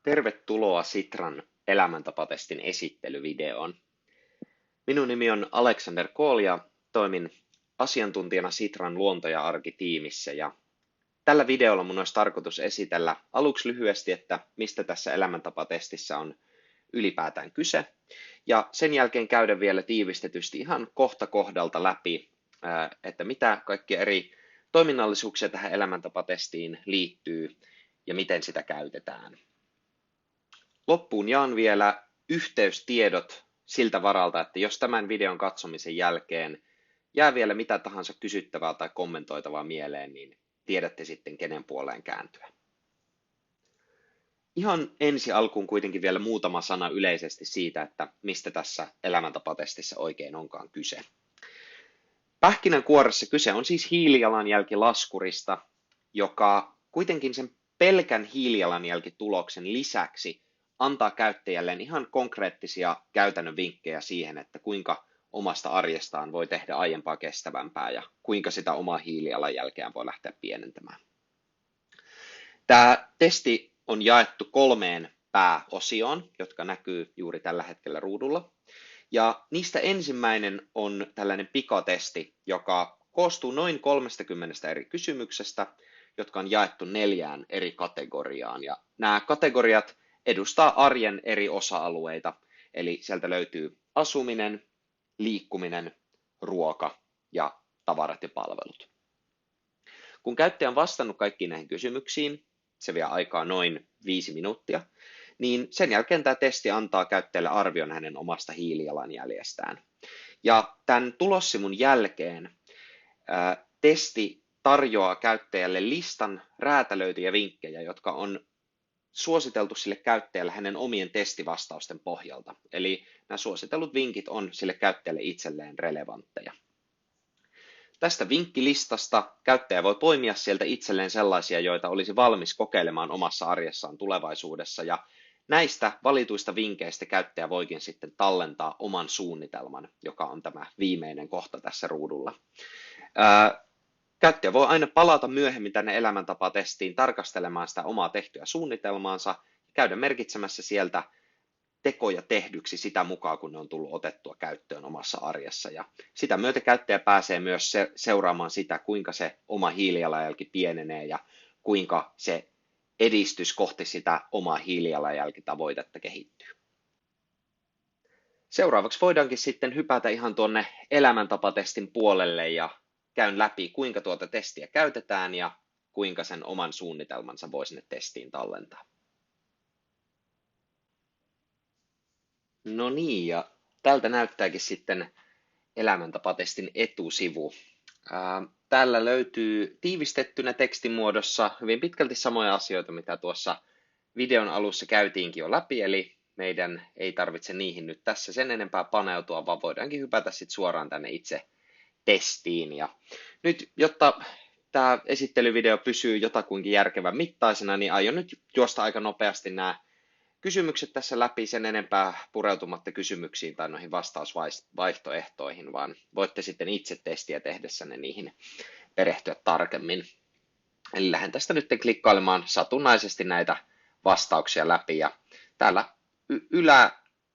Tervetuloa Sitran elämäntapatestin esittelyvideoon. Minun nimi on Alexander Kohl ja toimin asiantuntijana Sitran luonto- ja arkitiimissä. Ja tällä videolla mun olisi tarkoitus esitellä aluksi lyhyesti, että mistä tässä elämäntapatestissä on ylipäätään kyse. Ja sen jälkeen käydä vielä tiivistetysti ihan kohta kohdalta läpi, että mitä kaikkia eri toiminnallisuuksia tähän elämäntapatestiin liittyy ja miten sitä käytetään. Loppuun jaan vielä yhteystiedot siltä varalta, että jos tämän videon katsomisen jälkeen jää vielä mitä tahansa kysyttävää tai kommentoitavaa mieleen, niin tiedätte sitten kenen puoleen kääntyä. Ihan ensi alkuun kuitenkin vielä muutama sana yleisesti siitä, että mistä tässä elämäntapatestissä oikein onkaan kyse. Pähkinänkuoressa kyse on siis hiilijalanjälkilaskurista, joka kuitenkin sen pelkän hiilijalanjälkituloksen lisäksi antaa käyttäjälleen ihan konkreettisia käytännön vinkkejä siihen, että kuinka omasta arjestaan voi tehdä aiempaa kestävämpää ja kuinka sitä omaa hiilijalanjälkeään voi lähteä pienentämään. Tämä testi on jaettu 3 pääosioon, jotka näkyy juuri tällä hetkellä ruudulla. Ja niistä ensimmäinen on tällainen pikatesti, joka koostuu noin 30 eri kysymyksestä, jotka on jaettu 4 eri kategoriaan. Ja nämä kategoriat edustaa arjen eri osa-alueita, eli sieltä löytyy asuminen, liikkuminen, ruoka ja tavarat ja palvelut. Kun käyttäjä on vastannut kaikkiin näihin kysymyksiin, se vie aikaa noin 5 minuuttia, niin sen jälkeen tämä testi antaa käyttäjälle arvion hänen omasta hiilijalanjäljestään. Ja tämän tulossivun jälkeen testi tarjoaa käyttäjälle listan räätälöityjä vinkkejä, jotka on suositeltu sille käyttäjälle hänen omien testivastausten pohjalta. Eli nämä suositellut vinkit on sille käyttäjälle itselleen relevantteja. Tästä vinkkilistasta käyttäjä voi poimia sieltä itselleen sellaisia, joita olisi valmis kokeilemaan omassa arjessaan tulevaisuudessa. Ja näistä valituista vinkkeistä käyttäjä voikin sitten tallentaa oman suunnitelman, joka on tämä viimeinen kohta tässä ruudulla. Käyttäjä voi aina palata myöhemmin tänne elämäntapatestiin tarkastelemaan sitä omaa tehtyä suunnitelmaansa ja käydä merkitsemässä sieltä tekoja tehdyksi sitä mukaan, kun ne on tullut otettua käyttöön omassa arjessa. Ja sitä myötä käyttäjä pääsee myös seuraamaan sitä, kuinka se oma hiilijalanjälki pienenee ja kuinka se edistys kohti sitä omaa hiilijalanjälkitavoitetta kehittyy. Seuraavaksi voidaankin sitten hypätä ihan tuonne elämäntapatestin puolelle ja käyn läpi, kuinka tuota testiä käytetään ja kuinka sen oman suunnitelmansa voi sinne testiin tallentaa. No niin, ja tältä näyttääkin sitten elämäntapatestin etusivu. Täällä löytyy tiivistettynä tekstimuodossa hyvin pitkälti samoja asioita, mitä tuossa videon alussa käytiinkin jo läpi, eli meidän ei tarvitse niihin nyt tässä sen enempää paneutua, vaan voidaankin hypätä sitten suoraan tänne itse testiin. Ja nyt, jotta tämä esittelyvideo pysyy jotakuinkin järkevän mittaisena, niin aion nyt juosta aika nopeasti nämä kysymykset tässä läpi sen enempää pureutumatta kysymyksiin tai noihin vastausvaihtoehtoihin, vaan voitte sitten itse testiä tehdessänne niihin perehtyä tarkemmin. Eli lähden tästä nyt klikkailemaan satunnaisesti näitä vastauksia läpi. Ja täällä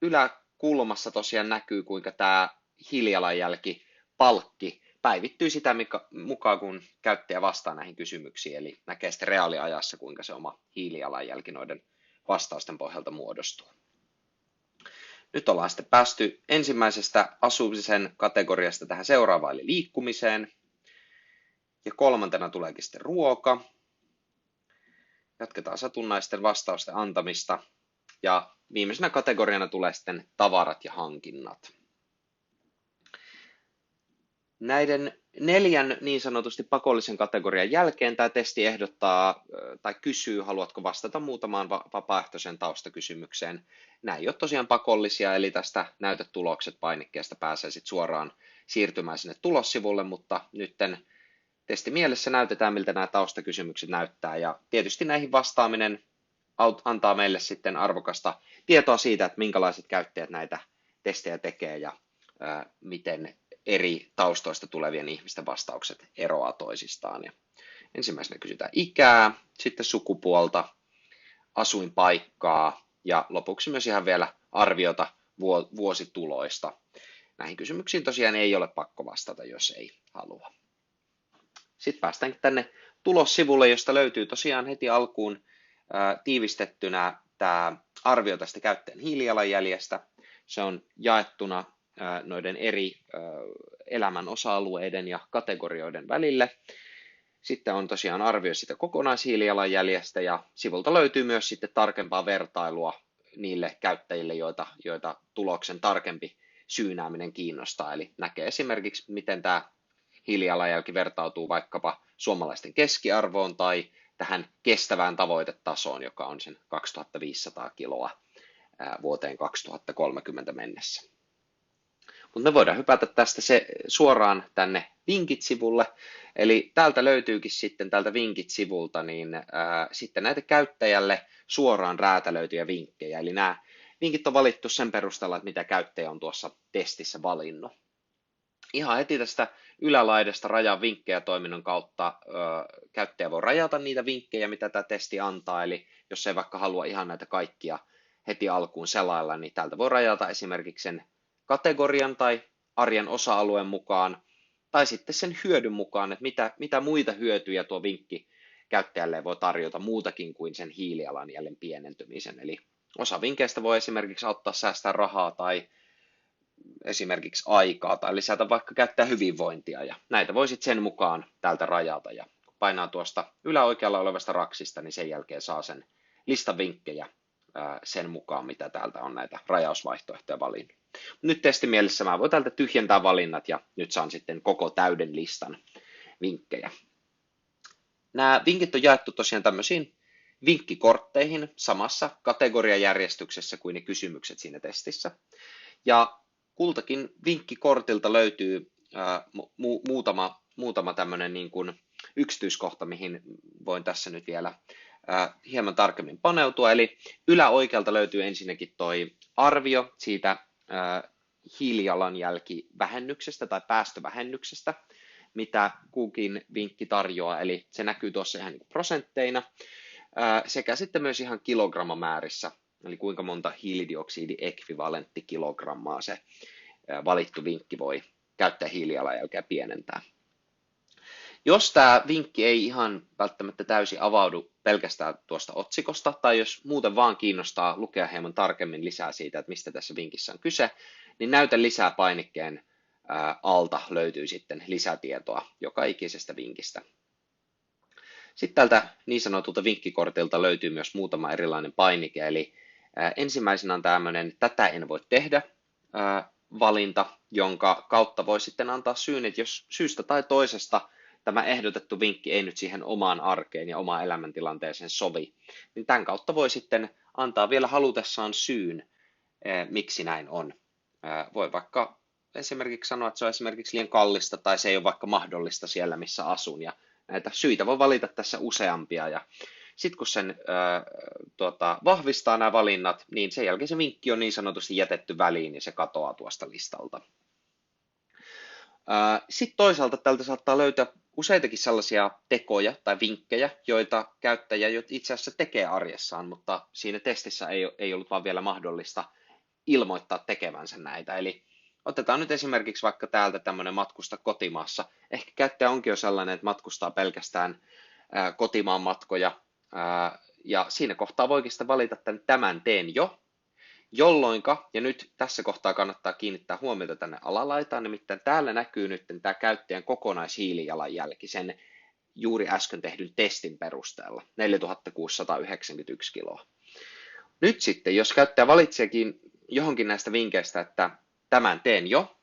yläkulmassa tosiaan näkyy, kuinka tämä hiilijalanjälkipalkki päivittyy sitä mukaan, kun käyttäjä vastaa näihin kysymyksiin. Eli näkee sitten reaaliajassa, kuinka se oma hiilijalanjälki noiden vastausten pohjalta muodostuu. Nyt ollaan sitten päästy ensimmäisestä asumisen kategoriasta tähän seuraavaan, eli liikkumiseen. Ja 3. tuleekin sitten ruoka. Jatketaan satunnaisten vastausten antamista. Ja viimeisenä kategoriana tulee sitten tavarat ja hankinnat. Näiden 4 niin sanotusti pakollisen kategorian jälkeen tämä testi ehdottaa tai kysyy, haluatko vastata muutamaan vapaaehtoiseen taustakysymykseen. Nämä ei ole tosiaan pakollisia, eli tästä näytä tulokset -painikkeesta pääsee sitten suoraan siirtymään sinne tulossivulle, mutta nytten testimielessä näytetään, miltä nämä taustakysymykset näyttää. Ja tietysti näihin vastaaminen antaa meille sitten arvokasta tietoa siitä, että minkälaiset käyttäjät näitä testejä tekee ja miten eri taustoista tulevien ihmisten vastaukset eroaa toisistaan. Ja ensimmäisenä kysytään ikää, sitten sukupuolta, asuinpaikkaa ja lopuksi myös ihan vielä arviota vuosituloista. Näihin kysymyksiin tosiaan ei ole pakko vastata, jos ei halua. Sitten päästäänkin tänne tulossivulle, josta löytyy tosiaan heti alkuun tiivistettynä tämä arvio tästä käyttäjän hiilijalanjäljestä. Se on jaettuna noiden eri elämän osa-alueiden ja kategorioiden välille. Sitten on tosiaan arvio sitä kokonaishiilijalanjäljestä ja sivulta löytyy myös sitten tarkempaa vertailua niille käyttäjille, joita tuloksen tarkempi syynääminen kiinnostaa. Eli näkee esimerkiksi, miten tämä hiilijalanjälki vertautuu vaikkapa suomalaisten keskiarvoon tai tähän kestävään tavoitetasoon, joka on sen 2500 kiloa vuoteen 2030 mennessä. Mutta me voidaan hypätä tästä suoraan tänne Vinkit-sivulle. Eli täältä löytyykin sitten tältä Vinkit-sivulta sitten näitä käyttäjälle suoraan räätälöityjä vinkkejä. Eli nämä vinkit on valittu sen perusteella, että mitä käyttäjä on tuossa testissä valinnut. Ihan heti tästä ylälaidasta rajaa vinkkejä toiminnon kautta käyttäjä voi rajata niitä vinkkejä, mitä tämä testi antaa. Eli jos ei vaikka halua ihan näitä kaikkia heti alkuun selailla, niin täältä voi rajata esimerkiksi sen kategorian tai arjen osa-alueen mukaan, tai sitten sen hyödyn mukaan, että mitä muita hyötyjä tuo vinkki käyttäjälle voi tarjota muutakin kuin sen hiilijalanjäljen pienentymisen. Eli osa vinkkeistä voi esimerkiksi auttaa säästää rahaa tai esimerkiksi aikaa tai lisätä vaikka käyttää hyvinvointia, ja näitä voi sitten sen mukaan täältä rajata, ja kun painaa tuosta yläoikealla olevasta raksista, niin sen jälkeen saa sen listan vinkkejä sen mukaan, mitä täältä on näitä rajausvaihtoehtoja valinnut. Nyt testimielessä mä voin täältä tyhjentää valinnat ja nyt saan sitten koko täyden listan vinkkejä. Nämä vinkit on jaettu tosiaan tämmöisiin vinkkikortteihin samassa kategoriajärjestyksessä kuin ne kysymykset siinä testissä. Ja kultakin vinkkikortilta löytyy muutama tämmöinen niin kuin yksityiskohta, mihin voin tässä nyt vielä hieman tarkemmin paneutua. Eli yläoikealta löytyy ensinnäkin toi arvio siitä hiilijalanjälkivähennyksestä tai päästövähennyksestä, mitä kukin vinkki tarjoaa, eli se näkyy tuossa ihan niin kuin prosentteina, sekä sitten myös ihan kilogrammamäärissä, eli kuinka monta hiilidioksidi-ekvivalenttikilogrammaa se valittu vinkki voi käyttää hiilijalanjälkeä pienentää. Jos tämä vinkki ei ihan välttämättä täysin avaudu pelkästään tuosta otsikosta, tai jos muuten vaan kiinnostaa lukea hieman tarkemmin lisää siitä, että mistä tässä vinkissä on kyse, niin näytä lisää -painikkeen alta löytyy sitten lisätietoa joka ikisestä vinkistä. Sitten tältä niin sanotulta vinkkikortilta löytyy myös muutama erilainen painike, eli ensimmäisenä on tämmöinen "tätä en voi tehdä" valinta, jonka kautta voi sitten antaa syyn, että jos syystä tai toisesta tämä ehdotettu vinkki ei nyt siihen omaan arkeen ja omaan elämäntilanteeseen sovi, niin tämän kautta voi sitten antaa vielä halutessaan syyn, miksi näin on. Voi vaikka esimerkiksi sanoa, että se on esimerkiksi liian kallista tai se ei ole vaikka mahdollista siellä, missä asun. Ja näitä syitä voi valita tässä useampia. Ja sitten kun sen vahvistaa nämä valinnat, niin sen jälkeen se vinkki on niin sanotusti jätetty väliin ja se katoaa tuosta listalta. Sitten toisaalta tältä saattaa löytää useitakin sellaisia tekoja tai vinkkejä, joita käyttäjä itse asiassa tekee arjessaan, mutta siinä testissä ei ollut vaan vielä mahdollista ilmoittaa tekevänsä näitä. Eli otetaan nyt esimerkiksi vaikka täältä tämmöinen matkusta kotimaassa. Ehkä käyttäjä onkin jo sellainen, että matkustaa pelkästään kotimaan matkoja, ja siinä kohtaa voikin sitten valita tämän teen jo, jolloinka, ja nyt tässä kohtaa kannattaa kiinnittää huomiota tänne alalaitaan, nimittäin täällä näkyy nyt tämä käyttäjän kokonaishiilijalanjälki sen juuri äsken tehdyn testin perusteella, 4691 kiloa. Nyt sitten, jos käyttäjä valitseekin johonkin näistä vinkkeistä, että tämän teen jo,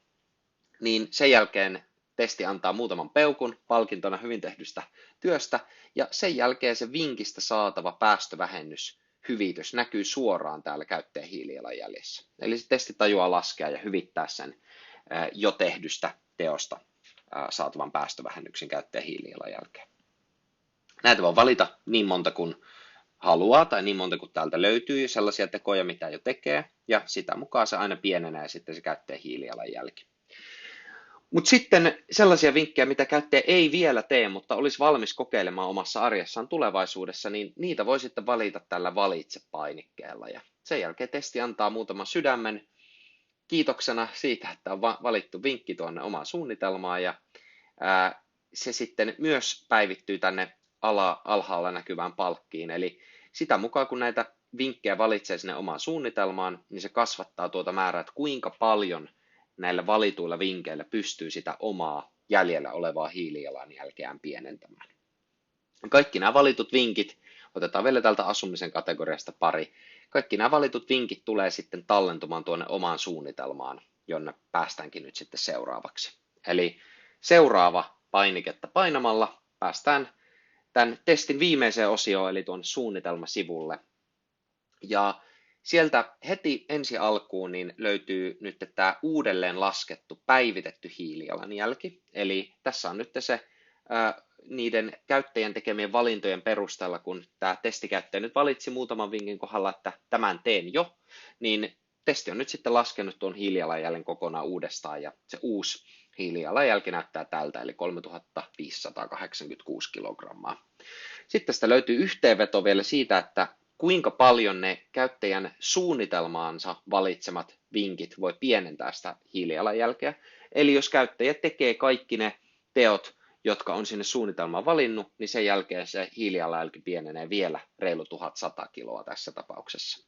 niin sen jälkeen testi antaa muutaman peukun palkintona hyvin tehdystä työstä, ja sen jälkeen se vinkistä saatava päästövähennyshyvitys näkyy suoraan täällä käyttäjän hiilijalanjäljessä. Eli se testi tajuaa laskea ja hyvittää sen jo tehdystä teosta saatavan päästövähennyksen käyttäjän hiilijalanjälkeen. Näitä voi valita niin monta kuin haluaa tai niin monta kuin täältä löytyy sellaisia tekoja, mitä jo tekee, ja sitä mukaan se aina pienenee sitten se käyttäjän hiilijalanjälki. Mutta sitten sellaisia vinkkejä, mitä käyttäjä ei vielä tee, mutta olisi valmis kokeilemaan omassa arjessaan tulevaisuudessa, niin niitä voi sitten valita tällä valitse-painikkeella. Ja sen jälkeen testi antaa muutaman sydämen kiitoksena siitä, että on valittu vinkki tuonne omaan suunnitelmaan. Ja se sitten myös päivittyy tänne alhaalla näkyvään palkkiin. Eli sitä mukaan, kun näitä vinkkejä valitsee sinne omaan suunnitelmaan, niin se kasvattaa tuota määrää, että kuinka paljon näillä valituilla vinkkeillä pystyy sitä omaa jäljellä olevaa hiilijalanjälkeään pienentämään. Kaikki nämä valitut vinkit, otetaan vielä tältä asumisen kategoriasta pari, kaikki nämä valitut vinkit tulee sitten tallentumaan tuonne omaan suunnitelmaan, jonne päästäänkin nyt sitten seuraavaksi. Eli seuraava painiketta painamalla päästään tämän testin viimeiseen osioon, eli tuonne suunnitelmasivulle. Ja sieltä heti ensi alkuun niin löytyy nyt tämä uudelleen laskettu, päivitetty hiilijalanjälki. Eli tässä on nyt se niiden käyttäjän tekemien valintojen perusteella, kun tämä testikäyttäjä nyt valitsi muutaman vinkin kohdalla, että tämän teen jo, niin testi on nyt sitten laskenut tuon hiilijalanjäljen kokonaan uudestaan, ja se uusi hiilijalanjälki näyttää tältä, eli 3586 kilogrammaa. Sitten tästä löytyy yhteenveto vielä siitä, että kuinka paljon ne käyttäjän suunnitelmaansa valitsemat vinkit voi pienentää sitä hiilijalanjälkeä. Eli jos käyttäjä tekee kaikki ne teot, jotka on sinne suunnitelmaan valinnut, niin sen jälkeen se hiilijalanjälki pienenee vielä reilu 1100 kiloa tässä tapauksessa.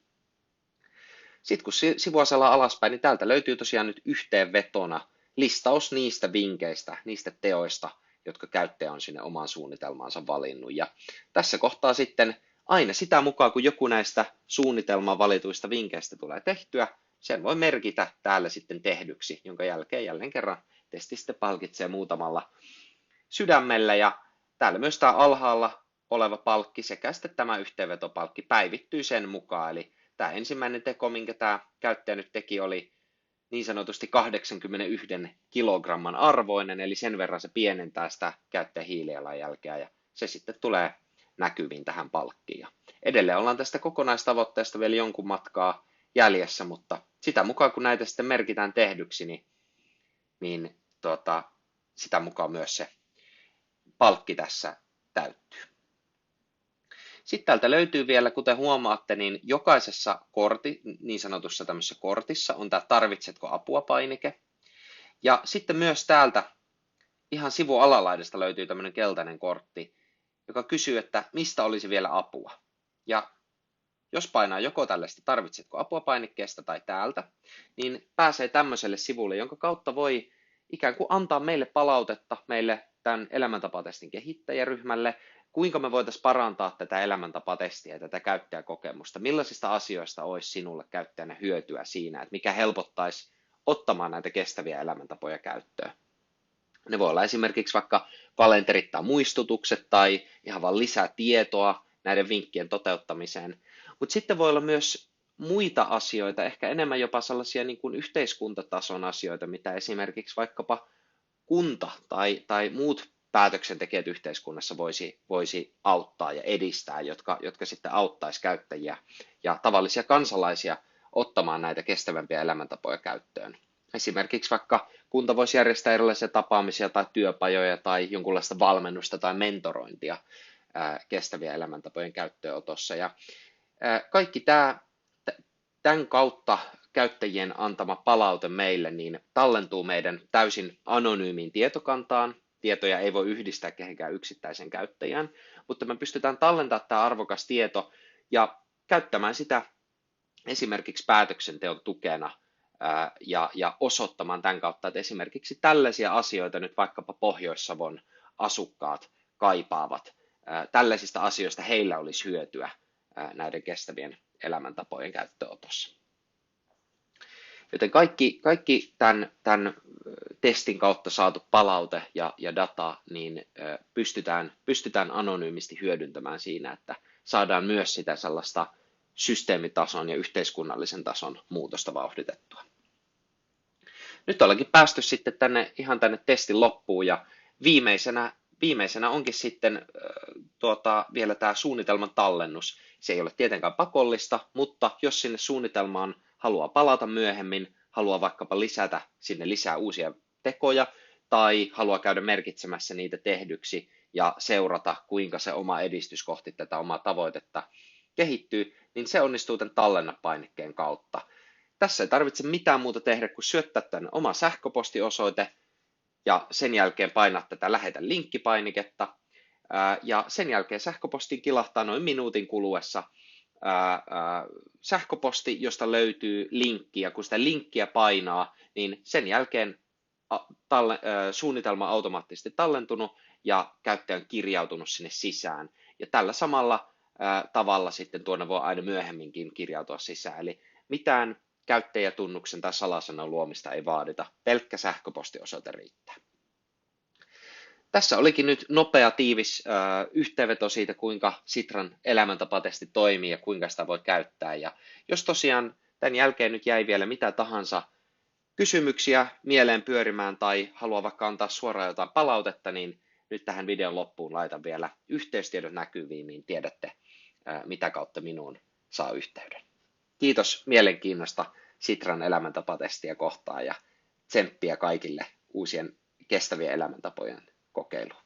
Sitten kun sivua selaa alaspäin, niin täältä löytyy tosiaan nyt yhteenvetona listaus niistä vinkkeistä, niistä teoista, jotka käyttäjä on sinne omaan suunnitelmaansa valinnut. Ja tässä kohtaa sitten aina sitä mukaan, kun joku näistä suunnitelmaan valituista vinkkeistä tulee tehtyä, sen voi merkitä täällä sitten tehdyksi, jonka jälkeen jälleen kerran testi sitten palkitsee muutamalla sydämellä. Ja täällä myös tämä alhaalla oleva palkki sekä sitten tämä yhteenvetopalkki päivittyy sen mukaan. Eli tämä ensimmäinen teko, minkä tämä käyttäjä nyt teki, oli niin sanotusti 81 kilogramman arvoinen, eli sen verran se pienentää sitä käyttäjän hiilijalanjälkeä, ja se sitten tulee näkyviin tähän palkkiin. Ja edelleen ollaan tästä kokonaistavoitteesta vielä jonkun matkaa jäljessä, mutta sitä mukaan kun näitä sitten merkitään tehdyksi, niin sitä mukaan myös se palkki tässä täyttyy. Sitten täältä löytyy vielä, kuten huomaatte, niin jokaisessa niin sanotussa tämmöisessä kortissa on tämä tarvitsetko apua -painike. Ja sitten myös täältä ihan sivun alalaidasta löytyy tämmöinen keltainen kortti, joka kysyy, että mistä olisi vielä apua. Ja jos painaa joko tällaista tarvitsetko apua -painikkeesta tai täältä, niin pääsee tämmöiselle sivulle, jonka kautta voi ikään kuin antaa meille palautetta, meille tämän elämäntapatestin kehittäjäryhmälle, kuinka me voitaisiin parantaa tätä elämäntapatestiä ja tätä käyttäjäkokemusta, millaisista asioista olisi sinulle käyttäjänä hyötyä siinä, että mikä helpottaisi ottamaan näitä kestäviä elämäntapoja käyttöön. Ne voi olla esimerkiksi vaikka kalenterit tai muistutukset tai ihan vain lisää tietoa näiden vinkkien toteuttamiseen, mutta sitten voi olla myös muita asioita, ehkä enemmän jopa sellaisia niin kuin yhteiskuntatason asioita, mitä esimerkiksi vaikkapa kunta tai muut päätöksentekijät yhteiskunnassa voisi auttaa ja edistää, jotka sitten auttaisi käyttäjiä ja tavallisia kansalaisia ottamaan näitä kestävämpiä elämäntapoja käyttöön. Esimerkiksi vaikka kunta voisi järjestää erilaisia tapaamisia tai työpajoja tai jonkunlaista valmennusta tai mentorointia kestäviä elämäntapojen käyttöönotossa. Ja kaikki tämän kautta käyttäjien antama palaute meille niin tallentuu meidän täysin anonyymiin tietokantaan. Tietoja ei voi yhdistää kehenkään yksittäisen käyttäjään, mutta me pystytään tallentamaan tämä arvokas tieto ja käyttämään sitä esimerkiksi päätöksenteon tukena ja osoittamaan tämän kautta, että esimerkiksi tällaisia asioita nyt vaikkapa Pohjois-Savon asukkaat kaipaavat. Tällaisista asioista heillä olisi hyötyä näiden kestävien elämäntapojen käyttöönotossa. Joten kaikki tämän testin kautta saatu palaute ja data niin pystytään anonyymisti hyödyntämään siinä, että saadaan myös sitä sellaista systeemitason ja yhteiskunnallisen tason muutosta vauhditettua. Nyt ollaankin päästy sitten ihan tänne testin loppuun ja viimeisenä onkin sitten vielä tämä suunnitelman tallennus. Se ei ole tietenkään pakollista, mutta jos sinne suunnitelmaan haluaa palata myöhemmin, haluaa vaikkapa lisätä sinne lisää uusia tekoja, tai haluaa käydä merkitsemässä niitä tehdyksi ja seurata, kuinka se oma edistys kohti tätä omaa tavoitetta kehittyy, niin se onnistuu tämän tallennapainikkeen kautta. Tässä ei tarvitse mitään muuta tehdä kuin syöttää tänne oma sähköpostiosoite ja sen jälkeen painaa tätä lähetä linkkipainiketta. Ja sen jälkeen sähköpostiin kilahtaa noin minuutin kuluessa sähköposti, josta löytyy linkki, ja kun sitä linkkiä painaa, niin sen jälkeen suunnitelma on automaattisesti tallentunut ja käyttäjä on kirjautunut sinne sisään. Ja tällä samalla tavalla sitten tuonne voi aina myöhemminkin kirjautua sisään. Eli mitään käyttäjätunnuksen tai salasanan luomista ei vaadita, pelkkä sähköpostiosoite riittää. Tässä olikin nyt nopea, tiivis yhteenveto siitä, kuinka Sitran elämäntapatesti toimii ja kuinka sitä voi käyttää. Ja jos tosiaan tämän jälkeen nyt jäi vielä mitä tahansa kysymyksiä mieleen pyörimään tai haluaa vaikka antaa suoraan jotain palautetta, niin nyt tähän videon loppuun laitan vielä yhteystiedot näkyviin, niin tiedätte, mitä kautta minuun saa yhteyden. Kiitos mielenkiinnosta Sitran elämäntapatestiä kohtaan ja tsemppiä kaikille uusien kestävien elämäntapojen kokeiluun.